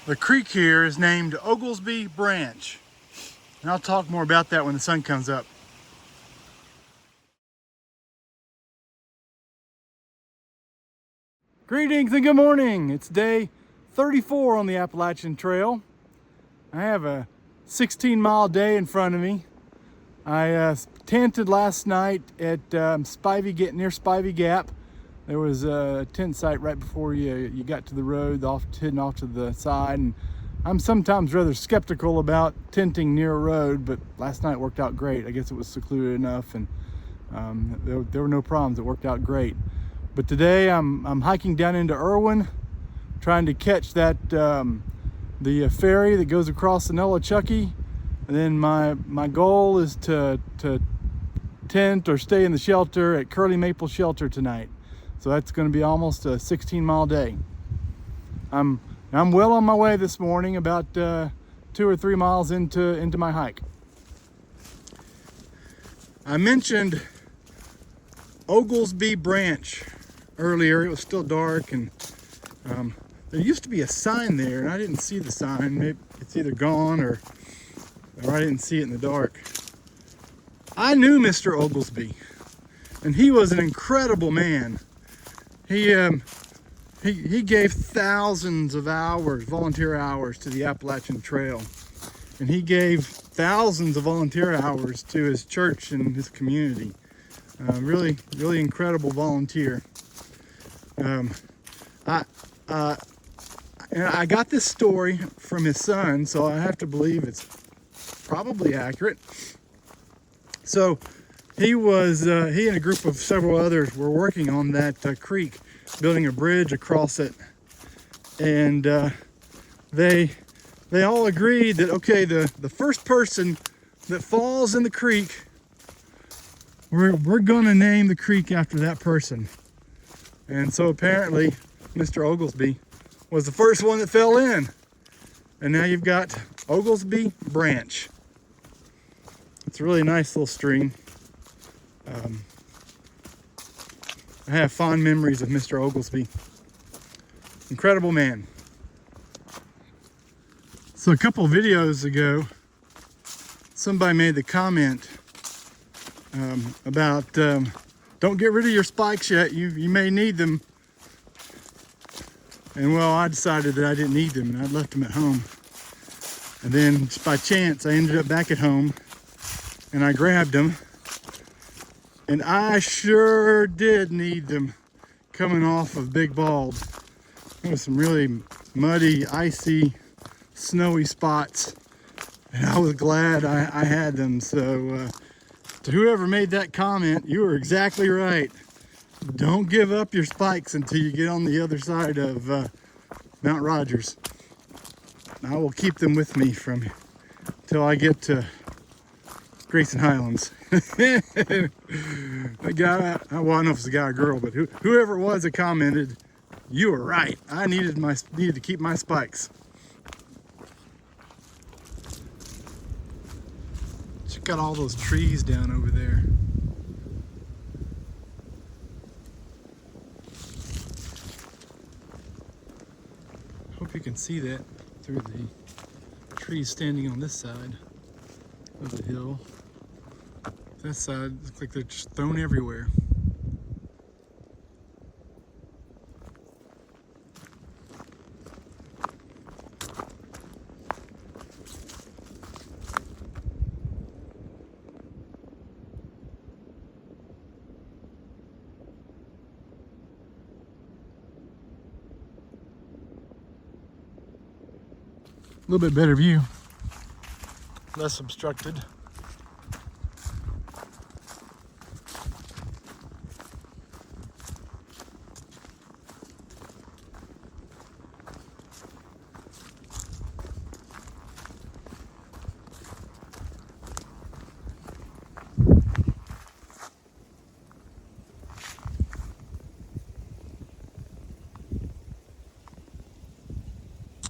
The creek here is named Oglesby Branch, and I'll talk more about that when the sun comes up. Greetings and good morning. It's day 34 on the Appalachian Trail. I have a 16-mile day in front of me. I tented last night at near Spivey Gap. There was a tent site right before you got to the road, hidden off to the side. And I'm sometimes rather skeptical about tenting near a road, but last night worked out great. I guess it was secluded enough, and there were no problems. It worked out great. But today I'm hiking down into Erwin, trying to catch that the ferry that goes across the Nolichucky. And then my goal is to tent or stay in the shelter at Curly Maple Shelter tonight. So that's going to be almost a 16-mile day. I'm well on my way this morning, about 2 or 3 miles into my hike. I mentioned Oglesby Branch earlier. It was still dark, and there used to be a sign there, and I didn't see the sign. Maybe it's either gone or I didn't see it in the dark. I knew Mr. Oglesby, and he was an incredible man. He gave thousands of hours, volunteer hours, to the Appalachian Trail, and he gave thousands of volunteer hours to his church and his community. Really incredible volunteer. I got this story from his son, so I have to believe it's probably accurate. So he and a group of several others were working on that creek, building a bridge across it, and they all agreed that, okay, the first person that falls in the creek, we're gonna name the creek after that person. And so apparently Mr. Oglesby was the first one that fell in, and now you've got Oglesby Branch. It's a really nice little stream. I have fond memories of Mr. Oglesby. Incredible man. So a couple of videos ago, somebody made the comment about don't get rid of your spikes yet, you may need them. And well, I decided that I didn't need them, and I left them at home. And then just by chance, I ended up back at home, and I grabbed them. And I sure did need them coming off of Big Bald. There was some really muddy, icy, snowy spots, and I was glad I had them. So to whoever made that comment, you were exactly right. Don't give up your spikes until you get on the other side of Mount Rogers. I will keep them with me until I get to Grayson Highlands. The guy, well, I don't know if it's a guy or girl, but whoever it was that commented, you were right. I needed to keep my spikes. Check out all those trees down over there. Hope you can see that through the trees standing on this side of the hill. That side looks like they're just thrown everywhere. A little bit better view, less obstructed.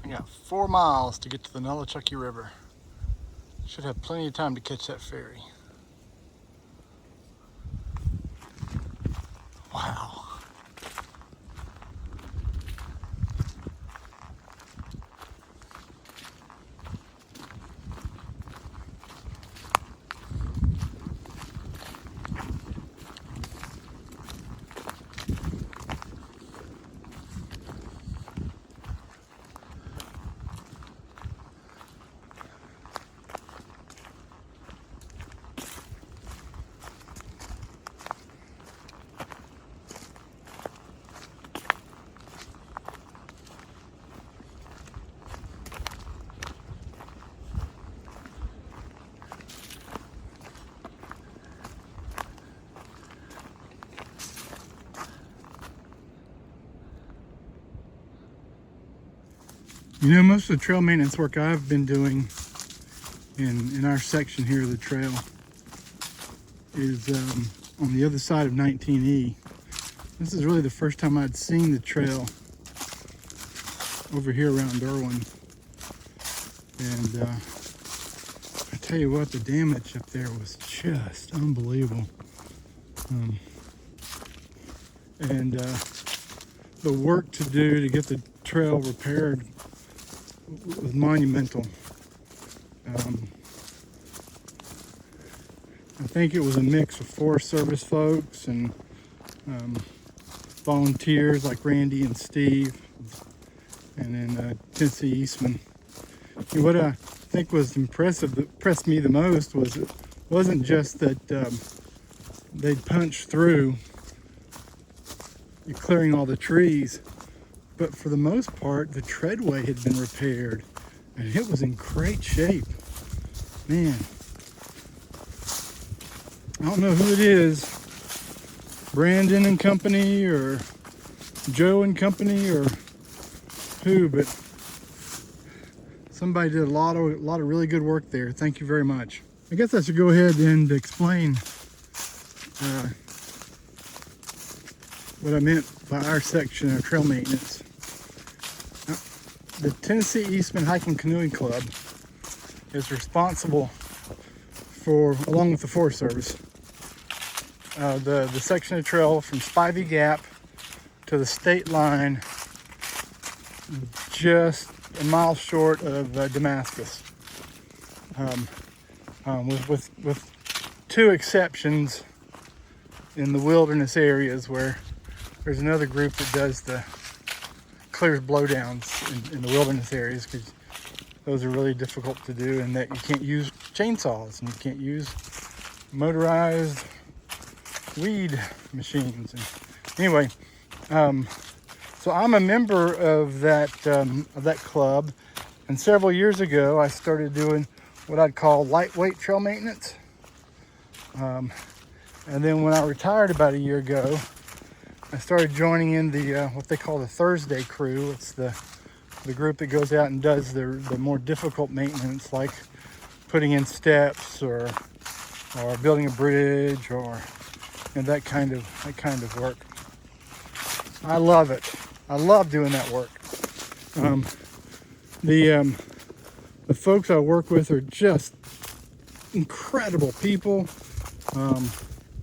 I got 4 miles to get to the Nolichucky River. Should have plenty of time to catch that ferry. Wow. You know, most of the trail maintenance work I've been doing in our section here of the trail is on the other side of 19E. This is really the first time I'd seen the trail over here around Erwin. And I tell you what, the damage up there was just unbelievable. And the work to do to get the trail repaired was monumental. I think it was a mix of Forest Service folks and volunteers like Randy and Steve, and then Tennessee Eastman. And what I think was impressive, that impressed me the most, was it wasn't just that they'd punched through clearing all the trees, but for the most part the treadway had been repaired and it was in great shape. Man, I don't know who it is, Brandon and company or Joe and company or who, but somebody did a lot of really good work there. Thank you very much. I guess I should go ahead and explain what I meant by our section of trail maintenance. The Tennessee Eastman Hiking Canoeing Club is responsible for, along with the Forest Service, the section of trail from Spivey Gap to the state line, just a mile short of Damascus, with two exceptions in the wilderness areas where there's another group that does the clears blowdowns in the wilderness areas, because those are really difficult to do, and that you can't use chainsaws and you can't use motorized weed machines. And anyway, so I'm a member of that club, and several years ago I started doing what I'd call lightweight trail maintenance. And then when I retired about a year ago, I started joining in the what they call the Thursday crew. It's the group that goes out and does the more difficult maintenance, like putting in steps or building a bridge, or that kind of work. I love it. I love doing that work. The folks I work with are just incredible people,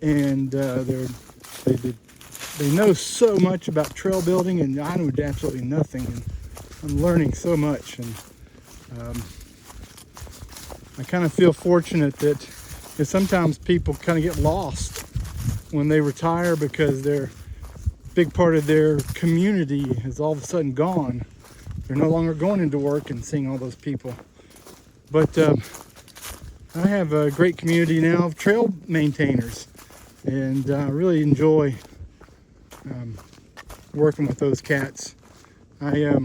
and they know so much about trail building, and I know absolutely nothing. And I'm learning so much, and I kind of feel fortunate that sometimes people kind of get lost when they retire, because their big part of their community is all of a sudden gone. They're no longer going into work and seeing all those people. But I have a great community now of trail maintainers, and I really enjoy working with those cats. I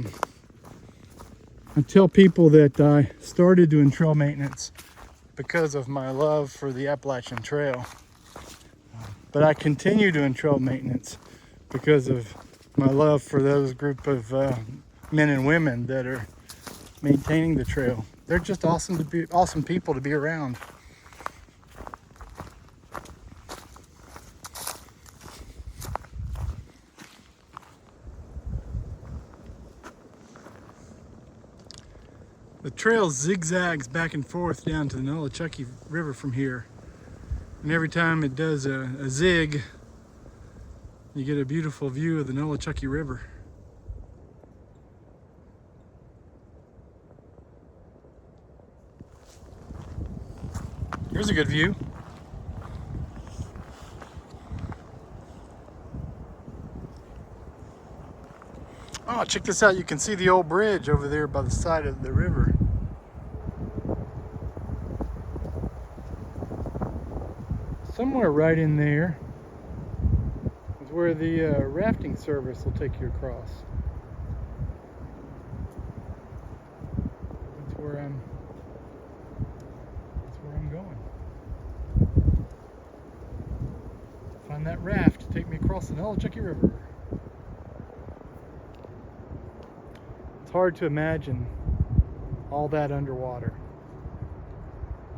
tell people that I started doing trail maintenance because of my love for the Appalachian Trail, but I continue doing trail maintenance because of my love for those group of men and women that are maintaining the trail. They're just awesome people to be around. The trail zigzags back and forth down to the Nolichucky River from here. And every time it does a zig, you get a beautiful view of the Nolichucky River. Here's a good view. Oh, check this out. You can see the old bridge over there by the side of the river. Somewhere right in there is where the rafting service will take you across. That's where I'm going. Find that raft to take me across the Nolichucky River. hard to imagine all that underwater,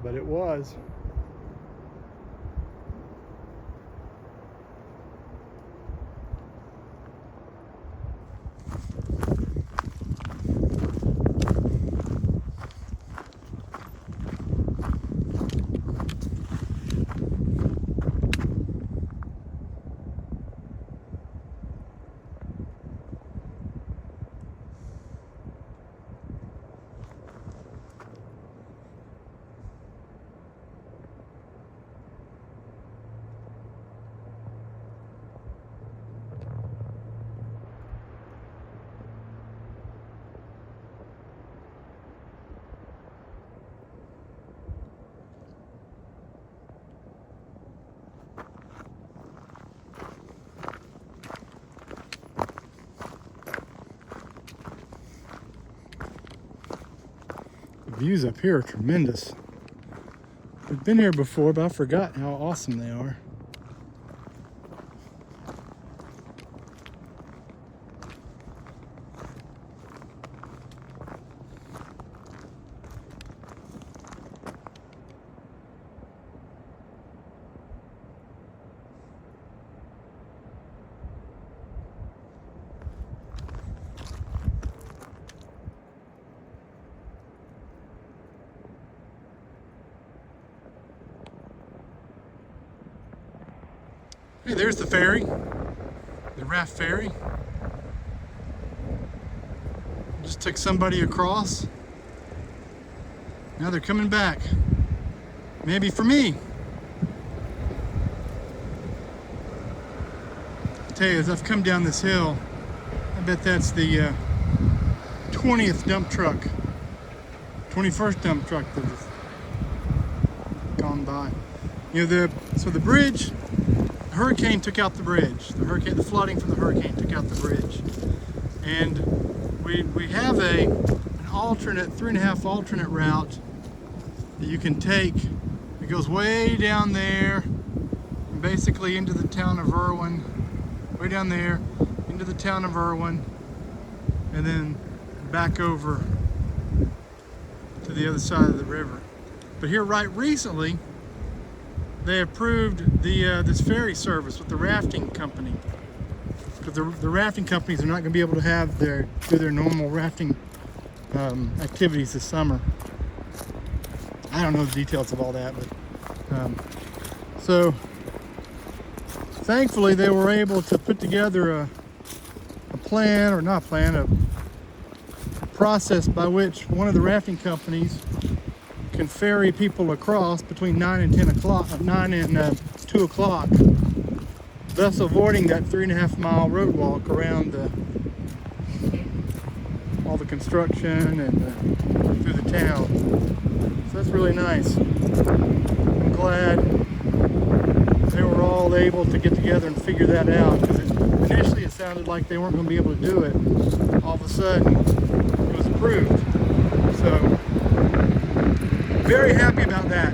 but it was. The views up here are tremendous. I've been here before, but I forgot how awesome they are. Hey, there's the ferry, the raft ferry. Just took somebody across. Now they're coming back. Maybe for me. I tell you, as I've come down this hill, I bet that's the 20th dump truck, 21st dump truck that has gone by. You know, so the bridge, the hurricane took out the bridge. The flooding from the hurricane took out the bridge. And we have an alternate, 3.5 alternate route that you can take. It goes way down there, and basically into the town of Erwin, way down there, into the town of Erwin, and then back over to the other side of the river. But here right recently, they approved this ferry service with the rafting company, because the rafting companies are not going to be able to have do their normal rafting activities this summer. I don't know the details of all that, but so thankfully they were able to put together a plan, or not plan, a process by which one of the rafting companies can ferry people across between 9 and 10 o'clock, 9 and 2 o'clock, thus avoiding that 3.5 mile road walk around all the construction and through the town. So that's really nice. I'm glad they were all able to get together and figure that out, because initially it sounded like they weren't going to be able to do it. All of a sudden it was approved. So very happy about that.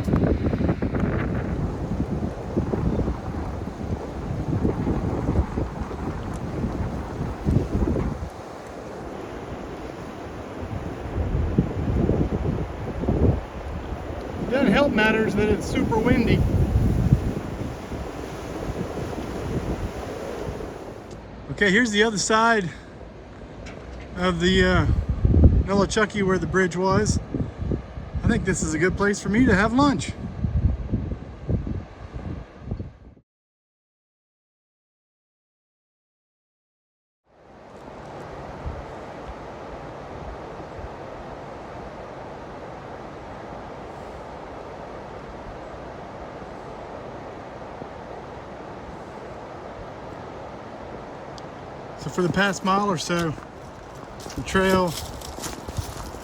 It doesn't help matters that it's super windy. Okay, here's the other side of the Nolichucky where the bridge was. I think this is a good place for me to have lunch. So for the past mile or so, the trail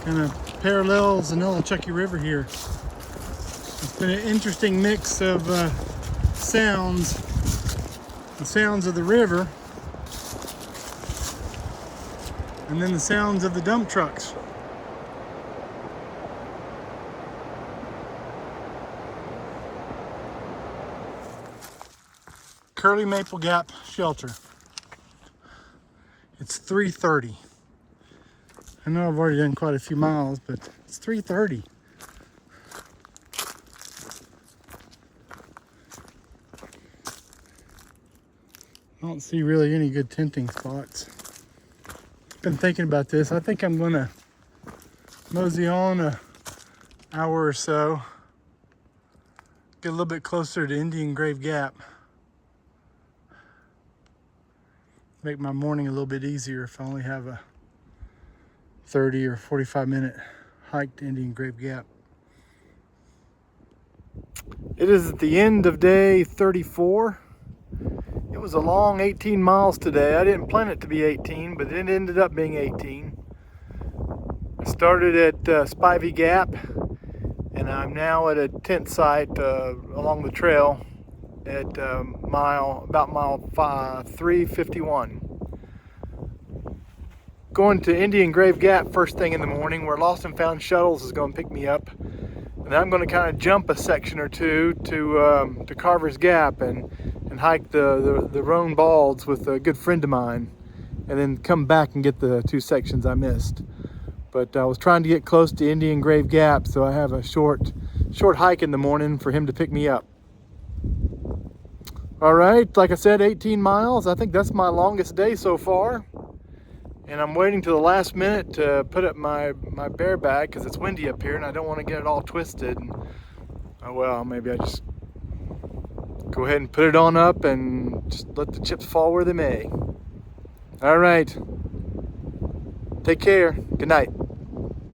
kind of parallels the Nolichucky River here. It's been an interesting mix of sounds. The sounds of the river, and then the sounds of the dump trucks. Curly Maple Gap Shelter. It's 3:30. I know I've already done quite a few miles, but it's 3:30. I don't see really any good tenting spots. Been thinking about this. I think I'm gonna mosey on a hour or so, get a little bit closer to Indian Grave Gap. Make my morning a little bit easier if I only have a 30 or 45-minute hike to Indian Grave Gap. It is at the end of day 34. It was a long 18 miles today. I didn't plan it to be 18, but it ended up being 18. I started at Spivey Gap, and I'm now at a tent site along the trail at about mile 351. Going to Indian Grave Gap first thing in the morning, where Lost and Found Shuttles is going to pick me up, and I'm going to kind of jump a section or two to Carver's Gap and hike the Roan Balds with a good friend of mine, and then come back and get the 2 sections I missed. But I was trying to get close to Indian Grave Gap, so I have a short hike in the morning for him to pick me up. All right, like I said, 18 miles. I think that's my longest day so far. And I'm waiting to the last minute to put up my bear bag because it's windy up here and I don't want to get it all twisted. And, oh well, maybe I just go ahead and put it on up and just let the chips fall where they may. All right. Take care. Good night.